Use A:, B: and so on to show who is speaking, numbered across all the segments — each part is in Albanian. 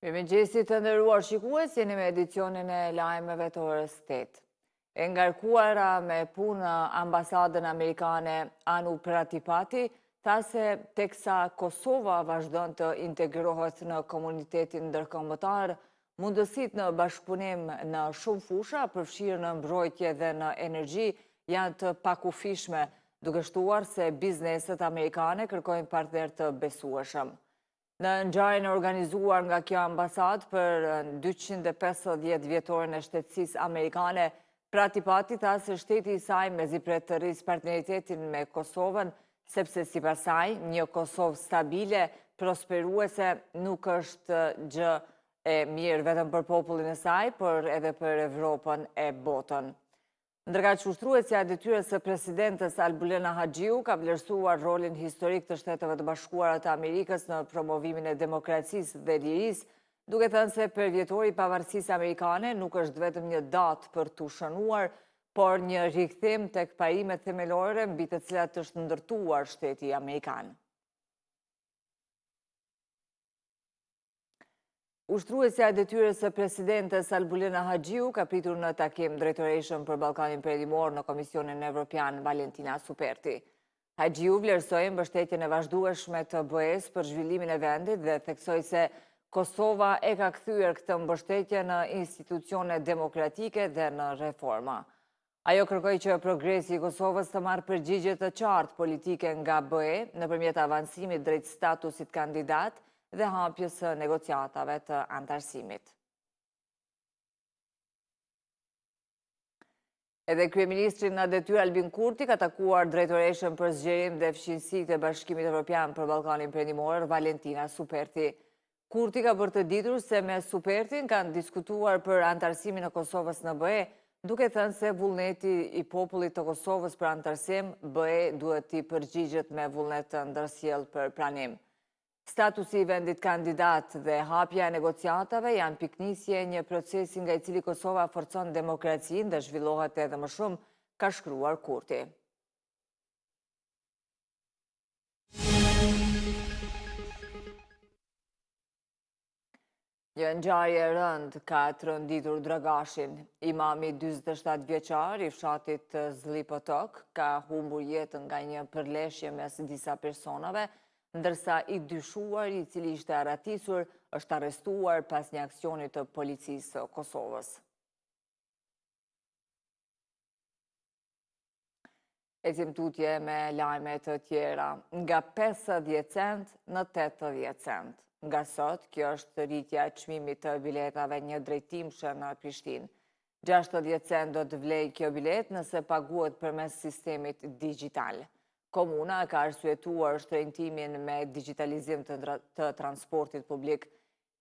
A: Mirëmëngjesit të nderuar shikues, jeni me edicionin e lajmeve të orës 8. E ngarkuara me punë ambasadën amerikane Anu Pratipati, tha se teksa Kosova vazhdon të integrohet në komunitetin ndërkombëtar, mundësit në bashkëpunim në shumë fusha, përfshirë në mbrojtje dhe në energji, janë të pakufishme, duke shtuar se bizneset amerikane kërkojnë partner të besueshëm. Në ngjarjen e organizuar nga kjo ambasadë për 250 vjetorin e shtetësisë amerikane, Pratipati tha se shteti i saj mezi pret të rrisë partneritetin me Kosovën, sepse sipas saj, një Kosovë stabile, prosperuese nuk është gjë e mirë vetëm për popullin e saj, por edhe për Evropën e botën. Ndërkaq ushtruesja e detyrës së presidentes Albulena Haxhiu ka vlerësuar rolin historik të Shteteve të Bashkuara të Amerikës në promovimin e demokracisë dhe lirisë, duke thënë se për vjetori i pavarësisë amerikane nuk është vetëm një datë për t'u shënuar, por një rikthim tek parimet themelore mbi të cilat është ndërtuar shteti amerikan. Ushtruesja e detyrës së presidentes Albulena Haxhiu ka pritur në takim drejtoreshëm për Ballkanin Perëndimor në Komisionin Evropian Valentina Superti. Haxhiu vlerësoi mbështetjen e vazhdueshme të BE-s për zhvillimin e vendit dhe theksoi se Kosova e ka kthyer këtë mbështetje në institucione demokratike dhe në reforma. Ajo kërkoi që progresi i Kosovës të marrë përgjigje të qartë politike nga BE nëpërmjet avancimit drejt statusit kandidat dhe hapjes së negociatave të antarësimit. Edhe kryeministri në detyrë Albin Kurti ka takuar drejtoreshën për zgjerim dhe fqinjësitë e Bashkimit Evropian për Ballkanin Perëndimor, Valentina Superti. Kurti ka bërë të ditur se me Supertin kanë diskutuar për antarësimin e Kosovës në BE, duke thënë se vullneti i popullit të Kosovës për antarësim, BE duhet t'i përgjigjet me vullnet të ndërsjellë për pranim. Statusi i vendit kandidat dhe hapja e negociatave janë piknisje një procesi nga i cili Kosova forcon demokracinë dhe zhvillohet edhe më shumë, ka shkruar Kurti. Një ngjarje e rëndë ka trënditur Dragashin. Imami 47 vjeçar i fshatit Zlipotok ka humbur jetën nga një përleshje mes disa personave, ndërsa i dyshuar i cili ishte arratisur është arrestuar pas një aksioni të policisë së Kosovës. Ecim tutje me lajme të tjera, nga 50 cent në 80 cent. Nga sot, kjo është rritja e çmimit të biletave një drejtimshë në Prishtinë. 60 cent do të vlejë kjo bilet nëse paguhet përmes sistemit digjital. Komuna ka arsyetuar shtrenjtimin me digitalizim të transportit publik.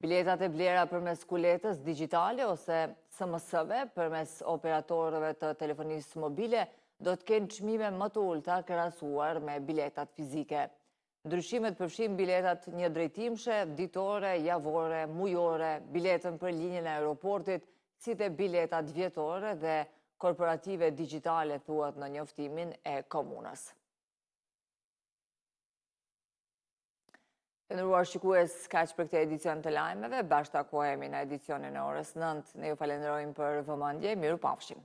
A: Biletat e blera përmes kuletës digjitale ose SMS-ve përmes operatorëve të telefonisë mobile do të kenë çmime më të ulta krahasuar me biletat fizike. Ndryshimet përfshin biletat një drejtimshë, ditore, javore, mujore, biletën për linjën e aeroportit, si dhe biletat vjetore dhe korporative digjitale, thuhet në njoftimin e komunës. Të nderuar shikues, kaq për këtë edicion të lajmeve, bashkë takohemi në edicionin e orës 9. Ne ju falenderojmë për vëmendje, mirupafshim.